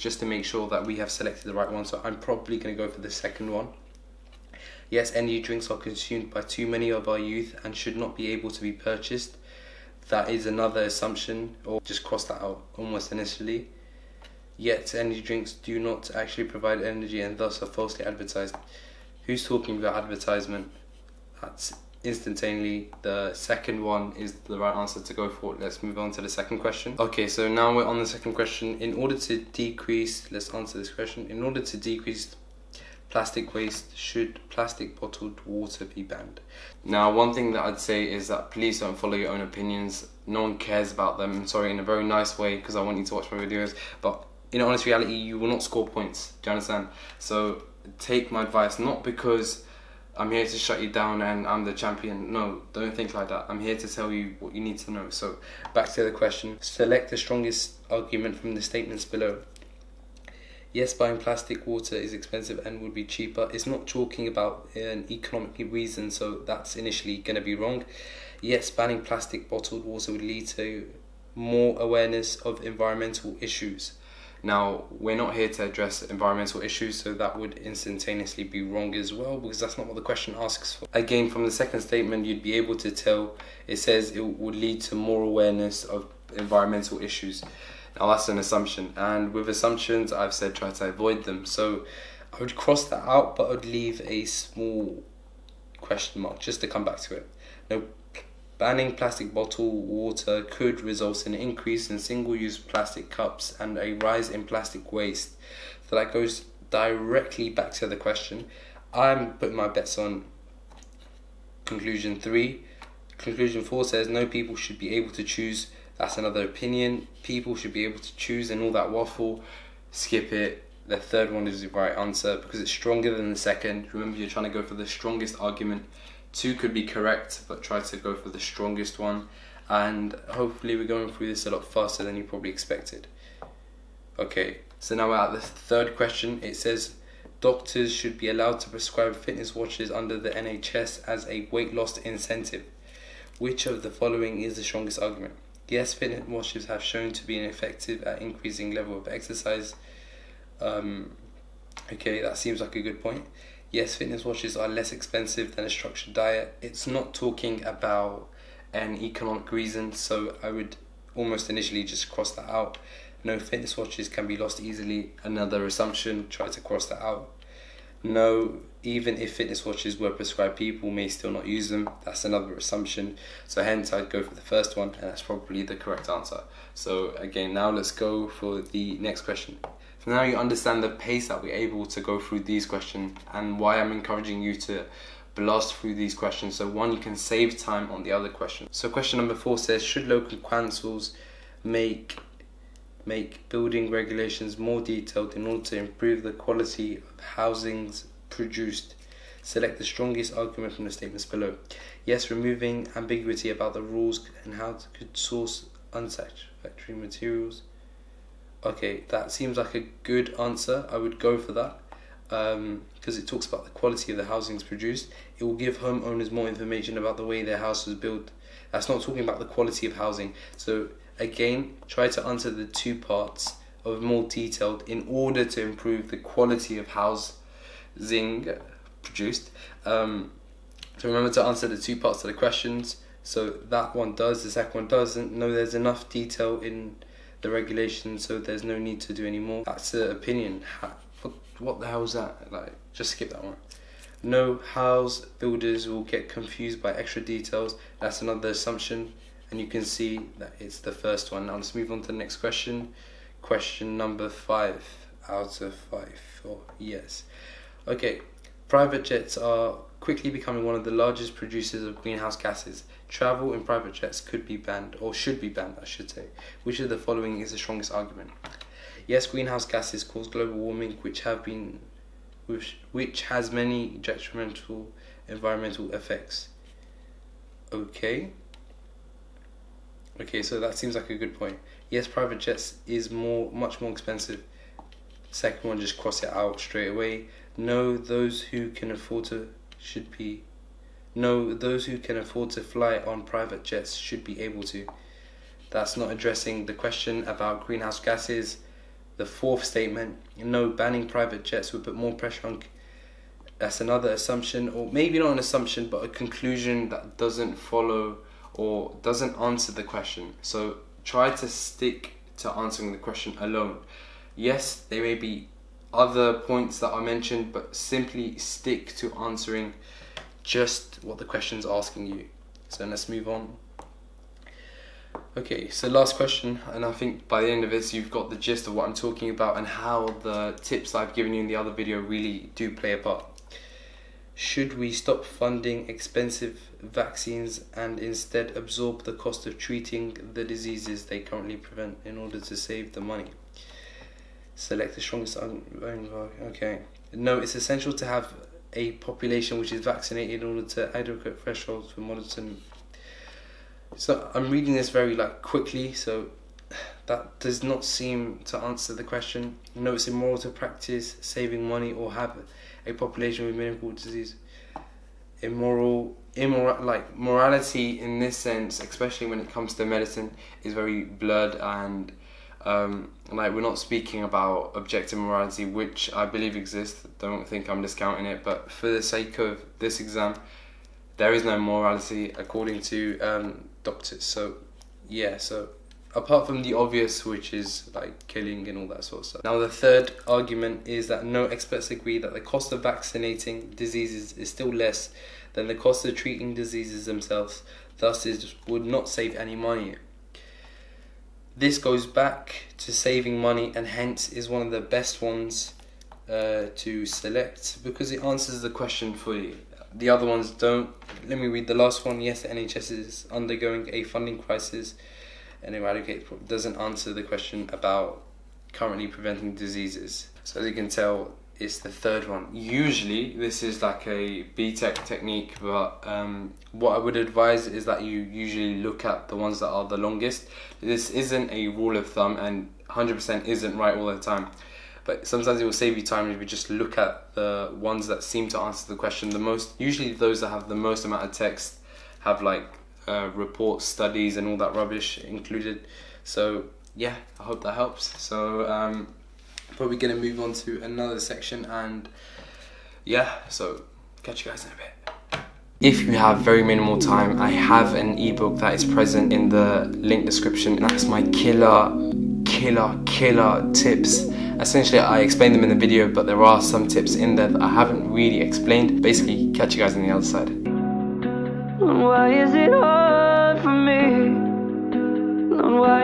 just to make sure that we have selected the right one. So I'm probably going to go for the second one. Yes, energy drinks are consumed by too many of our youth and should not be able to be purchased. That is another assumption, or just cross that out almost initially. Yet energy drinks do not actually provide energy and thus are falsely advertised. Who's talking about advertisement? That's instantaneously the second one is the right answer to go for. Let's move on to the second question. Okay, so now we're on the second question. In order to decrease, let's answer this question. In order to decrease plastic waste, should plastic bottled water be banned? Now, one thing that I'd say is that please don't follow your own opinions. No one cares about them. I'm sorry, in a very nice way, because I want you to watch my videos, but in honest reality, you will not score points. Do you understand? So take my advice, not because I'm here to shut you down and I'm the champion. No, don't think like that. I'm here to tell you what you need to know. So back to the question. Select the strongest argument from the statements below. Yes, buying plastic water is expensive and would be cheaper. It's not talking about an economic reason, so that's initially going to be wrong. Yes, banning plastic bottled water would lead to more awareness of environmental issues. Now, we're not here to address environmental issues, so that would instantaneously be wrong as well, because that's not what the question asks for. Again, from the second statement, you'd be able to tell it says it would lead to more awareness of environmental issues. Now, that's an assumption, and with assumptions, I've said try to avoid them. So I would cross that out, but I would leave a small question mark just to come back to it. Now, banning plastic bottled water could result in an increase in single-use plastic cups and a rise in plastic waste. So that goes directly back to the question. I'm putting my bets on conclusion 3. Conclusion 4 says no people should be able to choose. That's another opinion. People should be able to choose and all that waffle. Skip it. The third one is the right answer because it's stronger than the second. Remember, you're trying to go for the strongest argument. 2 could be correct, but try to go for the strongest one. And hopefully we're going through this a lot faster than you probably expected. Okay, so now we're at the third question. It says, doctors should be allowed to prescribe fitness watches under the NHS as a weight loss incentive. Which of the following is the strongest argument? Yes, fitness watches have shown to be effective at increasing level of exercise. Okay, that seems like a good point. Yes, fitness watches are less expensive than a structured diet. It's not talking about an economic reason, so I would almost initially just cross that out. No, fitness watches can be lost easily. Another assumption, try to cross that out. No, even if fitness watches were prescribed, people may still not use them. That's another assumption. So hence I'd go for the first one, and that's probably the correct answer. So again, now let's go for the next question. So now you understand the pace that we're able to go through these questions and why I'm encouraging you to blast through these questions. So one, you can save time on the other question. So question number 4 says, should local councils make building regulations more detailed in order to improve the quality of housings produced? Select the strongest argument from the statements below. Yes, removing ambiguity about the rules and how to could source unsatisfactory materials. Okay, that seems like a good answer. I would go for that because it talks about the quality of the housings produced. It will give homeowners more information about the way their house was built. That's not talking about the quality of housing. So again, try to answer the 2 parts of more detailed in order to improve the quality of housing produced. So remember to answer the 2 parts of the questions. So that one does, the second one doesn't. No, there's enough detail in the regulations, so there's no need to do any more. That's an opinion. What the hell is that? Like, just skip that one. No, house builders will get confused by extra details. That's another assumption, and you can see that it's the first one. Now let's move on to the next question. Question number 5 out of 5. Oh, yes. Okay, private jets are quickly becoming one of the largest producers of greenhouse gases. Travel in private jets could be banned, or should be banned, I should say. Which of the following is the strongest argument? Yes, greenhouse gases cause global warming, which has many detrimental environmental effects. Okay, so that seems like a good point. Yes, private jets is much more expensive. Second one, just cross it out straight away. No, those who can afford to fly on private jets should be able to. That's not addressing the question about greenhouse gases. The fourth statement, no, banning private jets would put more pressure on. That's another assumption, or maybe not an assumption, but a conclusion that doesn't follow or doesn't answer the question. So try to stick to answering the question alone. Yes, there may be other points that are mentioned, but simply stick to answering just what the question's asking you. So let's move on. Okay, so last question, and I think by the end of this you've got the gist of what I'm talking about and how the tips I've given you in the other video really do play a part. Should we stop funding expensive vaccines and instead absorb the cost of treating the diseases they currently prevent in order to save the money? Select the strongest. Okay. No, it's essential to have a population which is vaccinated in order to adequate thresholds for monitoring. So I'm reading this very quickly, so that does not seem to answer the question. No, it's immoral to practice saving money or have a population with minimal disease. Morality in this sense, especially when it comes to medicine, is very blurred, and we're not speaking about objective morality, which I believe exists. Don't think I'm discounting it, but for the sake of this exam, there is no morality according to doctors. So yeah, so apart from the obvious, which is killing and all that sort of stuff. Now the third argument is that no experts agree that the cost of vaccinating diseases is still less than the cost of treating diseases themselves, thus it would not save any money. This goes back to saving money, and hence is one of the best ones to select because it answers the question fully. The other ones don't. Let me read the last one. Yes, the NHS is undergoing a funding crisis and doesn't answer the question about currently preventing diseases. So as you can tell, it's the third one. Usually this is like a BTEC technique, but what I would advise is that you usually look at the ones that are the longest. This isn't a rule of thumb, and 100% isn't right all the time, but sometimes it will save you time if you just look at the ones that seem to answer the question the most. Usually those that have the most amount of text have reports, studies and all that rubbish included. So yeah, I hope that helps. So probably going to move on to another section, and yeah, so catch you guys in a bit. If you have very minimal time, I have an ebook that is present in the link description, and that's my killer tips. Essentially I explained them in the video, but there are some tips in there that I haven't really explained. Basically, catch you guys on the other side. Why is it hard for me? Why